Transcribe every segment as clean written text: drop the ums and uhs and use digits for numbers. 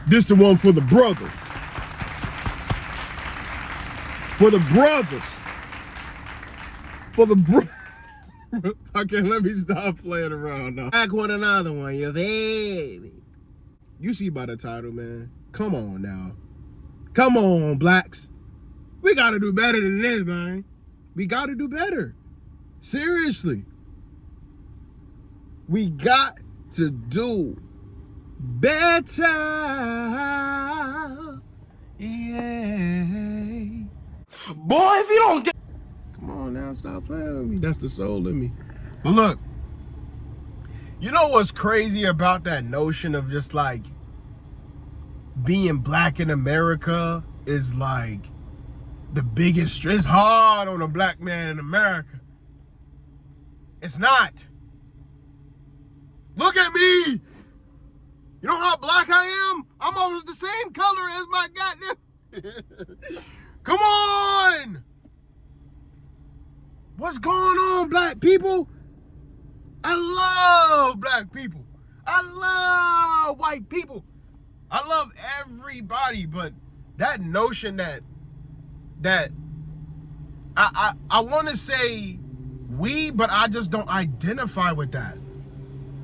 This the one for the brothers. For the brothers. For the bro. Okay, let me stop playing around now. Back with another one, you baby. You see by the title, man. Come on now. Come on, blacks. We gotta do better than this, man. We gotta do better. Seriously. We got to do better. Yeah. Boy, if you don't get... Come on now, stop playing with me. That's the soul in me. But look, you know what's crazy about that notion of just like being black in America is like the biggest, it's hard on a black man in America. It's not. Look at me. You know how black I am? I'm almost the same color as my goddamn. Come on. What's going on, black people? I love black people. I love white people. I love everybody, but that notion that I want to say we, but I just don't identify with that.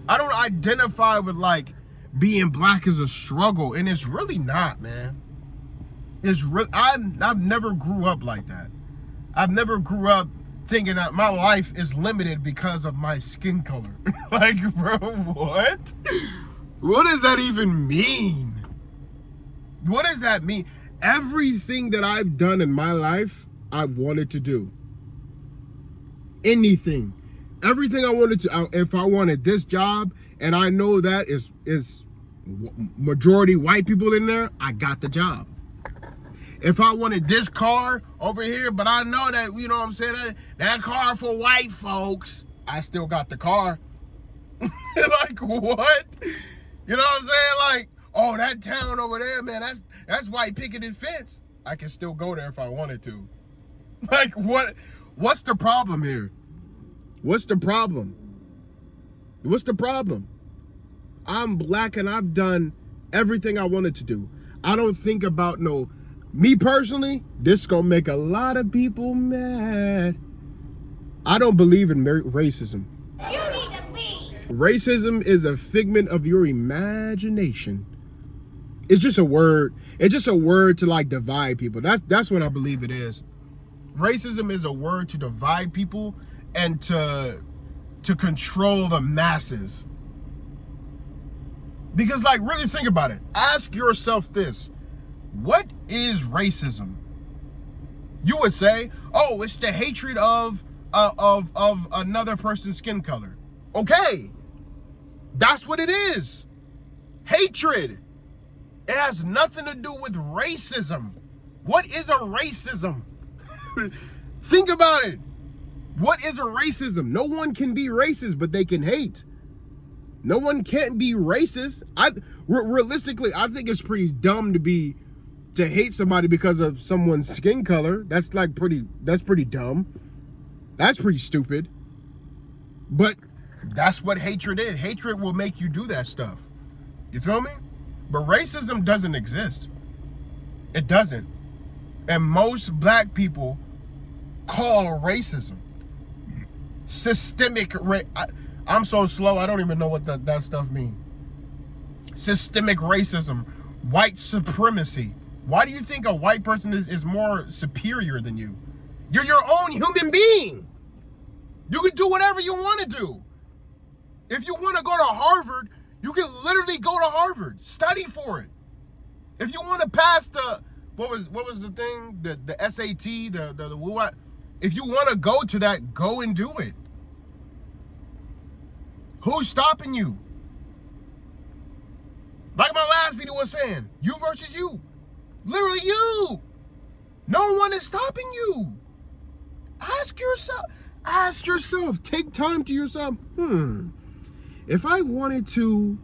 I don't identify with like being black is a struggle, and it's really not, man. It's real. I've never grew up like that. I've never grew up thinking that my life is limited because of my skin color. Like, bro, what? What does that even mean? What does that mean? Everything that I've done in my life, I've wanted to do. Anything. Everything I wanted to, if I wanted this job, and I know that is majority white people in there, I got the job. If I wanted this car over here, but I know that, you know what I'm saying, that car for white folks, I still got the car. Like, what? You know what I'm saying? Like, oh, that town over there, man, that's white picketed fence. I can still go there if I wanted to. Like, what's the problem here? What's the problem? What's the problem? I'm black and I've done everything I wanted to do. I don't think about me personally, this gonna make a lot of people mad. I don't believe in racism. You need to leave. Racism is a figment of your imagination. It's just a word. It's just a word to like divide people. That's what I believe it is. Racism is a word to divide people and to control the masses. Because like, really think about it. Ask yourself this. What is racism? You would say, oh, it's the hatred of another person's skin color. Okay. That's what it is. Hatred. It has nothing to do with racism. What is a racism? Think about it. What is a racism? No one can be racist, but they can hate. No one can't be racist. Realistically, I think it's pretty dumb to hate somebody because of someone's skin color. That's pretty dumb. That's pretty stupid. But that's what hatred is. Hatred will make you do that stuff. You feel me? But racism doesn't exist. It doesn't. And most black people call racism systemic. I'm so slow, I don't even know what that stuff means. Systemic racism, white supremacy. Why do you think a white person is more superior than you? You're your own human being. You can do whatever you want to do. If you want to go to Harvard, you can literally go to Harvard. Study for it. If you want to pass the, what was the thing? The SAT, the what? If you want to go to that, go and do it. Who's stopping you? Like my last video was saying, you versus you. Literally you. No one is stopping you. Ask yourself, take time to yourself. If I wanted to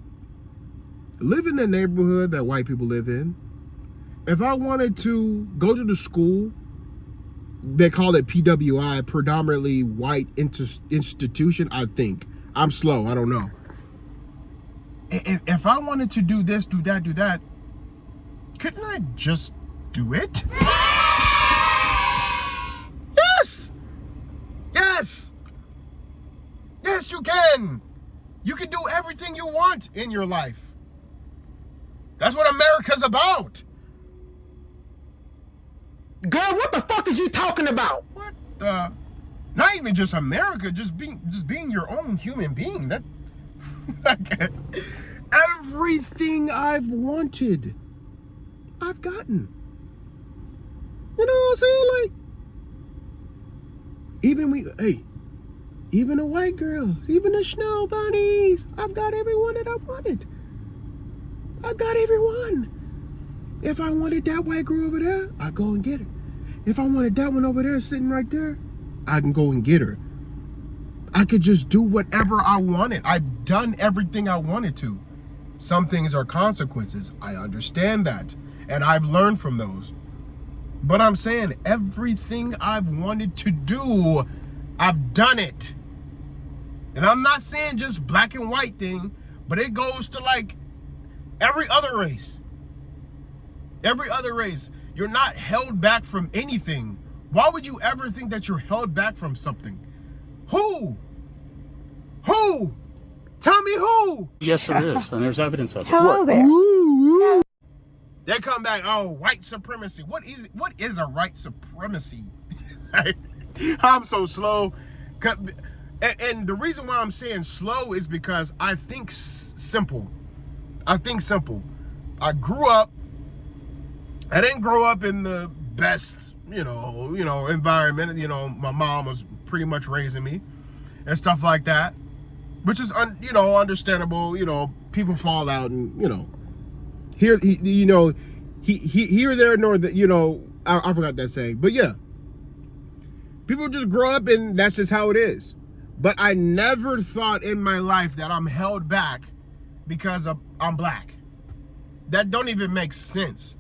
live in the neighborhood that white people live in, if I wanted to go to the school, they call it PWI, predominantly white institution, I think. I'm slow, I don't know. If I wanted to do this, do that, couldn't I just do it? Yes! Yes! Yes, you can! You can do everything you want in your life. That's what America's about. Girl, what the fuck is you talking about? What the? Not even just America, just being your own human being. That everything I've wanted, I've gotten. You know what I'm saying? Like, even the white girls, even the snow bunnies, I've got everyone that I wanted. I've got everyone. If I wanted that white girl over there, I'd go and get her. If I wanted that one over there sitting right there, I can go and get her. I could just do whatever I wanted. I've done everything I wanted to. Some things are consequences. I understand that. And I've learned from those. But I'm saying everything I've wanted to do, I've done it. And I'm not saying just black and white thing, but it goes to like every other race. Every other race. You're not held back from anything. Why would you ever think that you're held back from something? Who? Who? Tell me who? Yes, there is, and there's evidence of it. Hello there. Ooh. They come back, oh, white supremacy. What is a white supremacy? I'm so slow. And the reason why I'm saying slow is because I think simple. I think simple. I grew up. I didn't grow up in the best, environment. My mom was pretty much raising me and stuff like that, which is, understandable. People fall out and, here, here, there, nor that, I forgot that saying, but yeah, people just grow up and that's just how it is. But I never thought in my life that I'm held back because I'm black. That don't even make sense.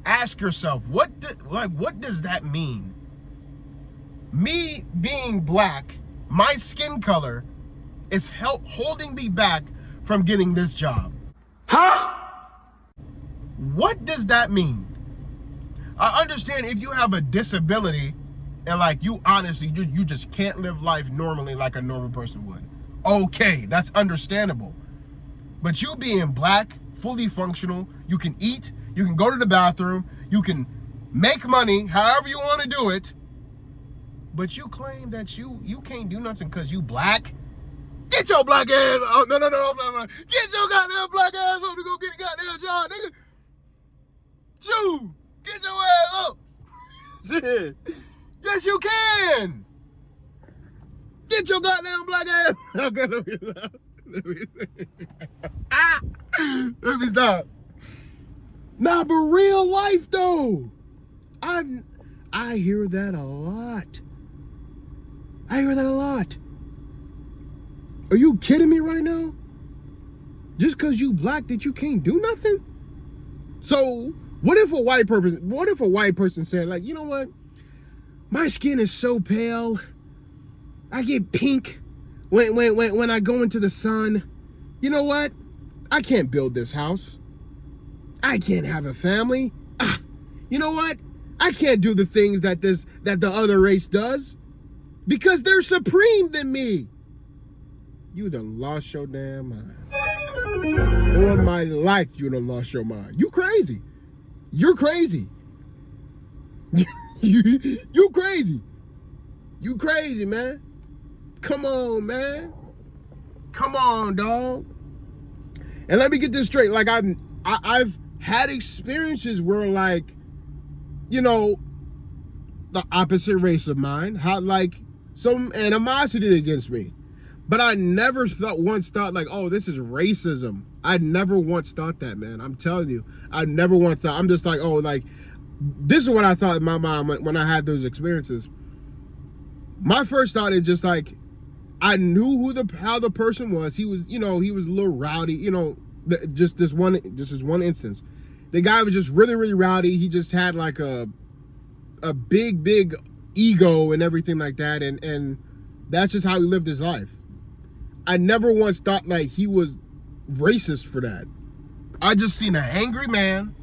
Ask yourself, what does that mean? Me being black, my skin color is holding me back from getting this job. Huh? What does that mean? I understand if you have a disability and like you honestly, you just can't live life normally like a normal person would. Okay, that's understandable. But you being black, fully functional, you can eat, you can go to the bathroom, you can make money however you want to do it, but you claim that you can't do nothing because you black? Get your black ass, oh, no. Get your goddamn black ass up to go get a goddamn job, nigga. Shoo, get your ass up. Shit. Yes, you can. Get your goddamn black ass. Okay, let me stop. Nah, but real life though, I hear that a lot. I hear that a lot. Are you kidding me right now? Just because you black that you can't do nothing? So what if a white person said, like, you know what? My skin is so pale. I get pink when I go into the sun. You know what? I can't build this house. I can't have a family. You know what? I can't do the things that the other race does because they're supreme than me. You done lost your damn mind. On my life, you done lost your mind. You crazy. You're crazy. You crazy. You crazy, man. Come on, man. Come on, dog. And let me get this straight. Like I've had experiences where, like, the opposite race of mine had like some animosity against me. But I never once thought like, oh, this is racism. I never once thought that, man. I'm telling you. I never once thought. I'm just like, oh, like, this is what I thought in my mind when I had those experiences. My first thought is just like, I knew how the person was. He was, he was a little rowdy, just this one instance. The guy was just really, really rowdy. He just had like a big ego and everything like that. And that's just how he lived his life. I never once thought like he was racist for that. I just seen an angry man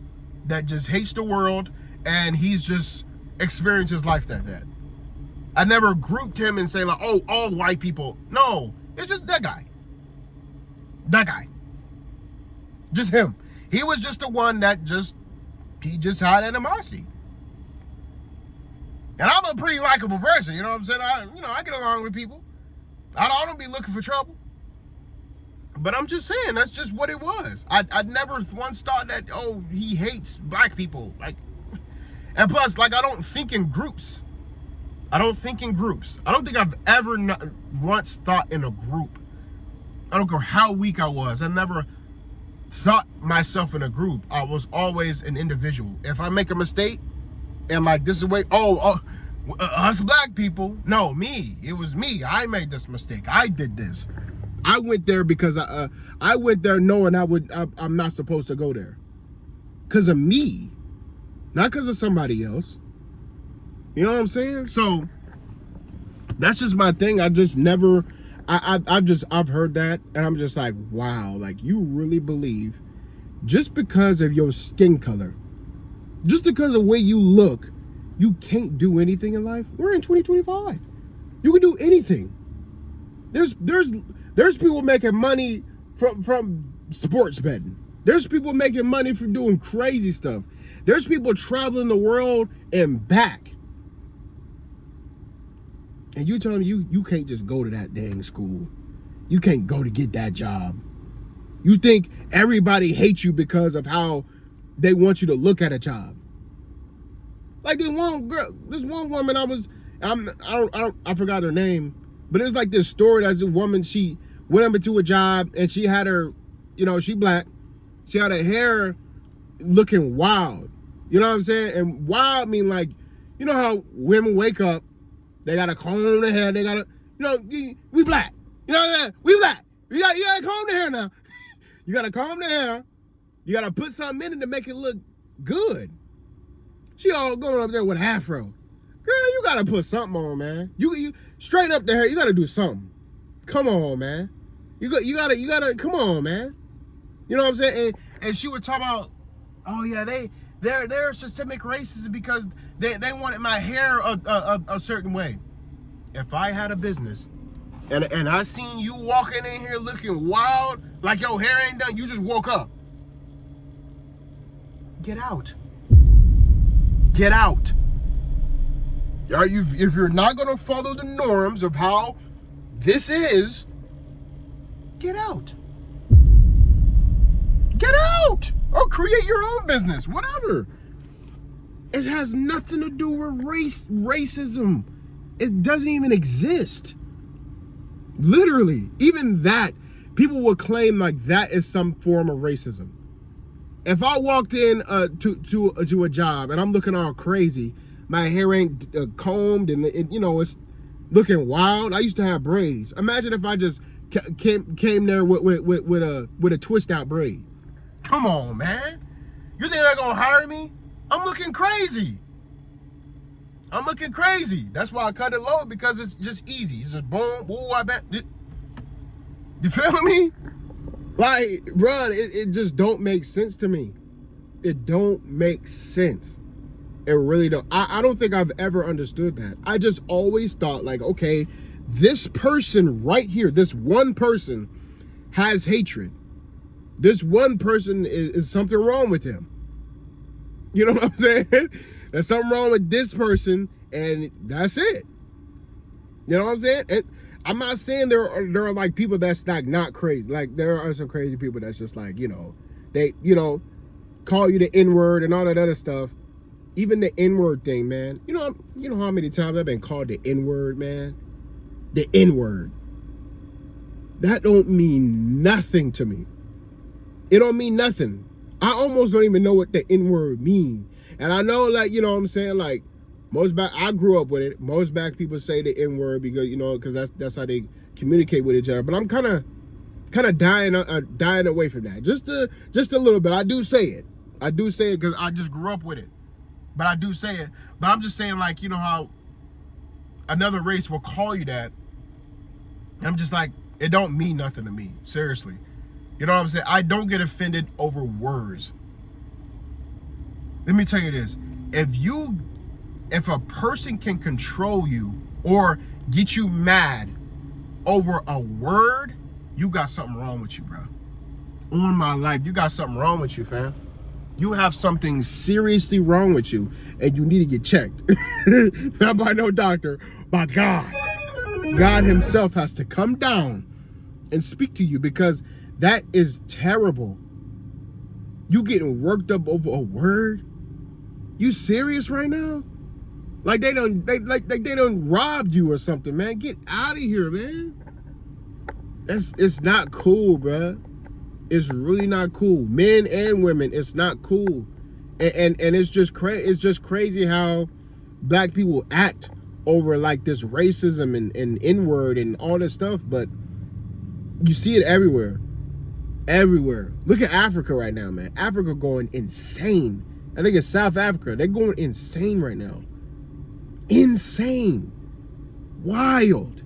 that just hates the world, and he's just experienced his life like that. I never grouped him and say like, oh, all white people. No, it's just that guy. That guy. Just him. He was just the one that he just had animosity. And I'm a pretty likable person, you know what I'm saying? I get along with people. I don't be looking for trouble. But I'm just saying, that's just what it was. I never once thought that, oh, he hates black people. Like, and plus, like, I don't think in groups. I don't think I've ever once thought in a group. I don't care how weak I was. I never thought myself in a group. I was always an individual. If I make a mistake, and like, this is the way, us black people, no, me. It was me. I made this mistake. I did this. I went there because I went there knowing I'm not supposed to go there. Because of me. Not because of somebody else. You know what I'm saying? So that's just my thing. I just never, I've heard that, and I'm just like, wow, like, you really believe just because of your skin color, just because of the way you look, you can't do anything in life? We're in 2025. You can do anything. There's people making money from sports betting. There's people making money from doing crazy stuff. There's people traveling the world and back. And you telling me you can't just go to that dang school. You can't go to get that job. You think everybody hates you because of how they want you to look at a job. Like this one woman I forgot her name, but it's like this story that's a woman, she went up into a job and she had her, she black. She had her hair looking wild. You know what I'm saying? And wild mean like, you know how women wake up, they got to comb their hair, they got to, we black. You know what I'm saying? We black. You got to comb their hair now. You got to comb their hair. You got to put something in it to make it look good. She all going up there with an afro. Girl, you got to put something on, man. You straight up the hair, you got to do something. Come on, man. You got to, come on, man. You know what I'm saying? And she would talk about, oh yeah, they're systemic racism because they wanted my hair a certain way. If I had a business and I seen you walking in here looking wild, like your hair ain't done, you just woke up. Get out. Get out. If you're not gonna follow the norms of how this is, get out. Get out! Or create your own business, whatever. It has nothing to do with racism. It doesn't even exist. Literally, even that, people will claim like that is some form of racism. If I walked in to a job and I'm looking all crazy, my hair ain't combed and it's looking wild. I used to have braids. Imagine if I just came there with a twist out braid. Come on, man. You think they're gonna hire me? I'm looking crazy. That's why I cut it low, because it's just easy. It's just boom, woo, I bet. You feel me? Like, bro, it just don't make sense to me. It don't make sense. It really don't. I don't think I've ever understood that. I just always thought like, okay, this person right here, this one person has hatred. This one person is something wrong with him. You know what I'm saying? There's something wrong with this person, and that's it. You know what I'm saying? I'm not saying there are like people that's like not crazy. Like there are some crazy people that's just like, they, call you the N-word and all that other stuff. Even the N-word thing, man. You know how many times I've been called the N-word, man? The N-word. That don't mean nothing to me. It don't mean nothing. I almost don't even know what the N-word mean. And I know, like, you know what I'm saying? Like, I grew up with it. Most black people say the N-word because, because that's how they communicate with each other. But I'm kind of dying away from that. Just a little bit. I do say it because I just grew up with it. But I do say it. But I'm just saying, like, how another race will call you that. And I'm just like, it don't mean nothing to me. Seriously. You know what I'm saying? I don't get offended over words. let me tell you this. If a person can control you or get you mad over a word, you got something wrong with you, bro. On my life, you got something wrong with you, fam. You have something seriously wrong with you, and you need to get checked. Not by no doctor, by God. God himself has to come down and speak to you, because that is terrible. You getting worked up over a word? You serious right now? Like they done robbed you or something, man. Get out of here, man. It's not cool, bro. It's really not cool. Men and women, it's not cool. And it's just crazy how black people act over like this racism and N-word and all this stuff, but you see it everywhere. Everywhere. Look at Africa right now, man. Africa going insane. I think it's South Africa. They're going insane right now. Insane. Wild.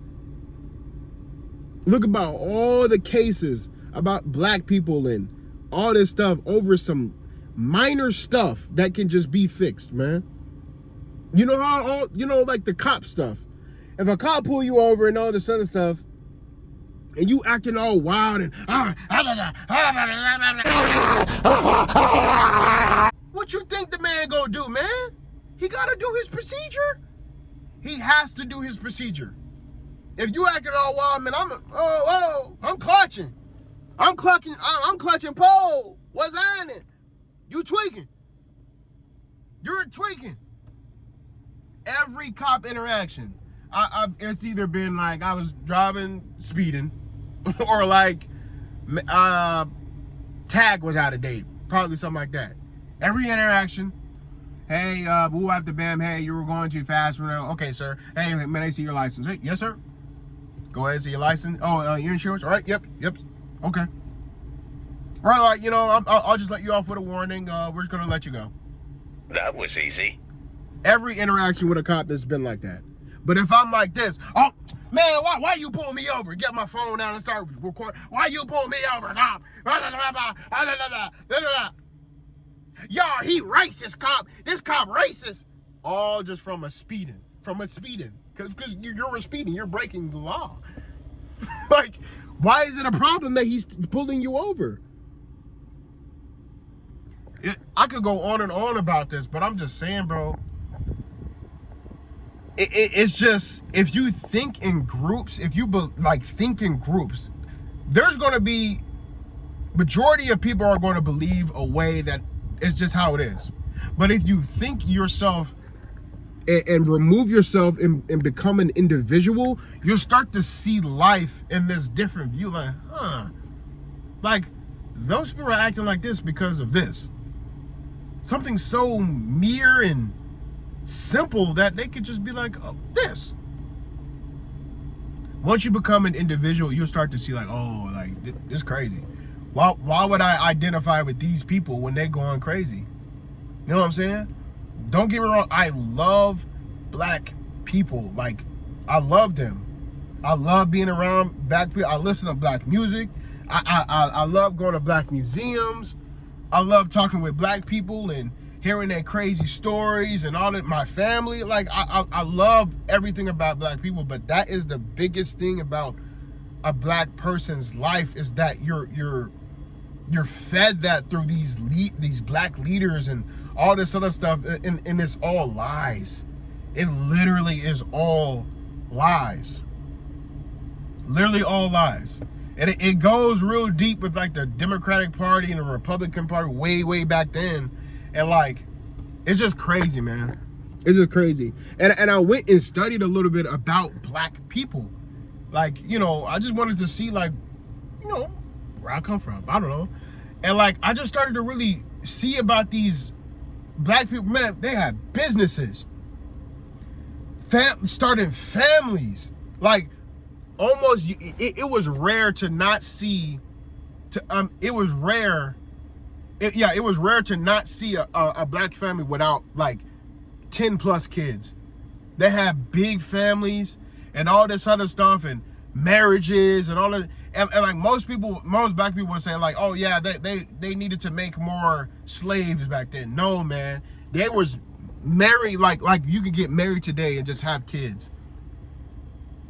Look about all the cases about black people and all this stuff over some minor stuff that can just be fixed, man. You know how like the cop stuff. If a cop pull you over and all this other stuff, and you acting all wild and what you think the man gonna do, man? He gotta do his procedure. He has to do his procedure. If you acting all wild, man, I'm clutching. I'm clutching pole. What's happening? You tweaking. You're tweaking. Every cop interaction, it's either been like I was driving, speeding, or like tag was out of date. Probably something like that. Every interaction, hey, woo after bam, hey, you were going too fast. Okay, sir. Hey, may I see your license? Hey, yes, sir. Go ahead and see your license. Oh, your insurance? All right, yep. Okay. All right, you know, I'll just let you off with a warning. We're just gonna let you go. That was easy. Every interaction with a cop that's been like that. But if I'm like this, oh man, why you pull me over? Get my phone out and start recording. Why you pull me over? Y'all, he racist, cop. This cop racist. All just from a speeding. Because you're speeding. You're breaking the law. Like, why is it a problem that he's pulling you over? I could go on and on about this, but I'm just saying, bro. It's just, if you think in groups, if you think in groups, there's going to be, majority of people are going to believe a way that it's just how it is. But if you think yourself and remove yourself and become an individual, you'll start to see life in this different view. Like, like those people are acting like this because of this. Something so mere and simple that they could just be like, oh, this. Once you become an individual, you'll start to see like, oh, like this is crazy. Why would I identify with these people when they're going crazy? You know what I'm saying? Don't get me wrong, I love black people. Like, I love them. I love being around black people. I listen to black music. I love going to black museums. I love talking with black people and hearing their crazy stories and all that. My family, like, I love everything about black people, but that is the biggest thing about a black person's life, is that you're fed that through these black leaders and all this other stuff, and it's all lies. It literally is all lies. Literally all lies. And it goes real deep with like the Democratic Party and the Republican Party way back then. And like, it's just crazy, man. It's just crazy. And I went and studied a little bit about black people. Like, you know, I just wanted to see, like, you know, where I come from. I don't know. And like, I just started to really see about these black people. Man, they had businesses, starting families. Like, almost, it was rare to not see, it was rare to not see a black family without like 10 plus kids. They had big families and all this other stuff and marriages and all that. and like most black people would say like, oh yeah, they needed to make more slaves back then. No, man, they was married like you could get married today and just have kids,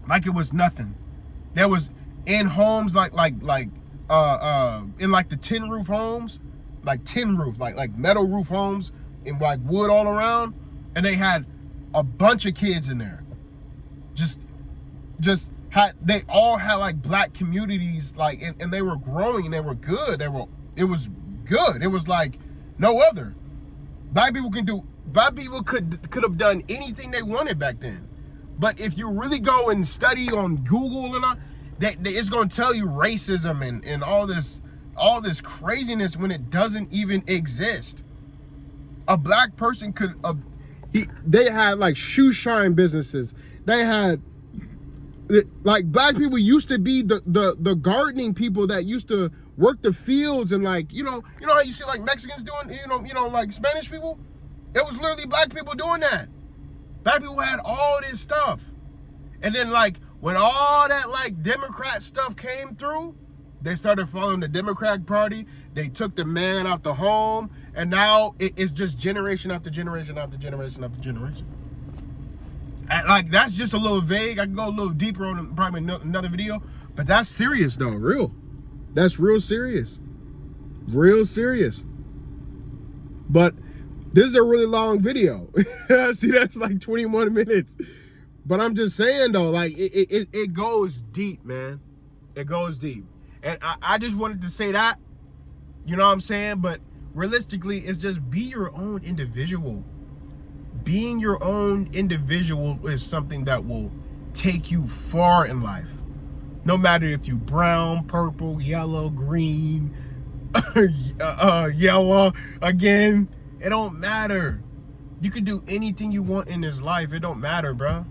like it was nothing. There was in homes in like the tin roof homes, like metal roof homes and like wood all around, and they had a bunch of kids in there. They all had like black communities, like, and they were growing, and they were good. It was good. It was like no other. Black people could have done anything they wanted back then. But if you really go and study on Google and all, it's going to tell you racism and all this craziness when it doesn't even exist. A black person they had like shoe shine businesses. They had, like, black people used to be the gardening people that used to work the fields, and like, you know how you see like Mexicans doing, like Spanish people? It was literally black people doing that. Black people had all this stuff. And then like when all that like Democrat stuff came through, they started following the Democratic Party. They took the man out the home, and now it's just generation after generation after generation after generation. And like, that's just a little vague. I can go a little deeper on probably another video, but that's serious though, real. That's real serious. Real serious. But this is a really long video. See, that's like 21 minutes. But I'm just saying though, like it goes deep, man. It goes deep. And I just wanted to say that, you know what I'm saying? But realistically, it's just be your own individual. Being your own individual is something that will take you far in life. No matter if you brown, purple, yellow, green, yellow again, it don't matter. You can do anything you want in this life. It don't matter, bro.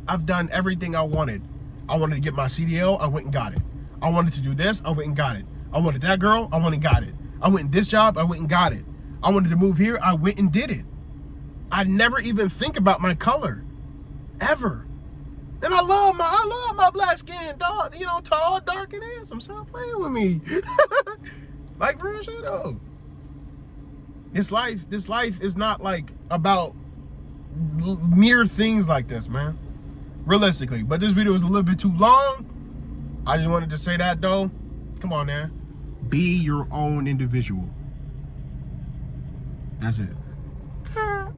I've done everything I wanted. I wanted to get my CDL, I went and got it. I wanted to do this, I went and got it. I wanted that girl, I went and got it. I went in this job, I went and got it. I wanted to move here, I went and did it. I never even think about my color, ever. And I love my black skin, dog. You know, tall, dark, and handsome. Stop playing with me. Like, real shit though. This life is not like about mere things like this, man. Realistically, but this video is a little bit too long. I just wanted to say that though. Come on, man. Be your own individual. That's it.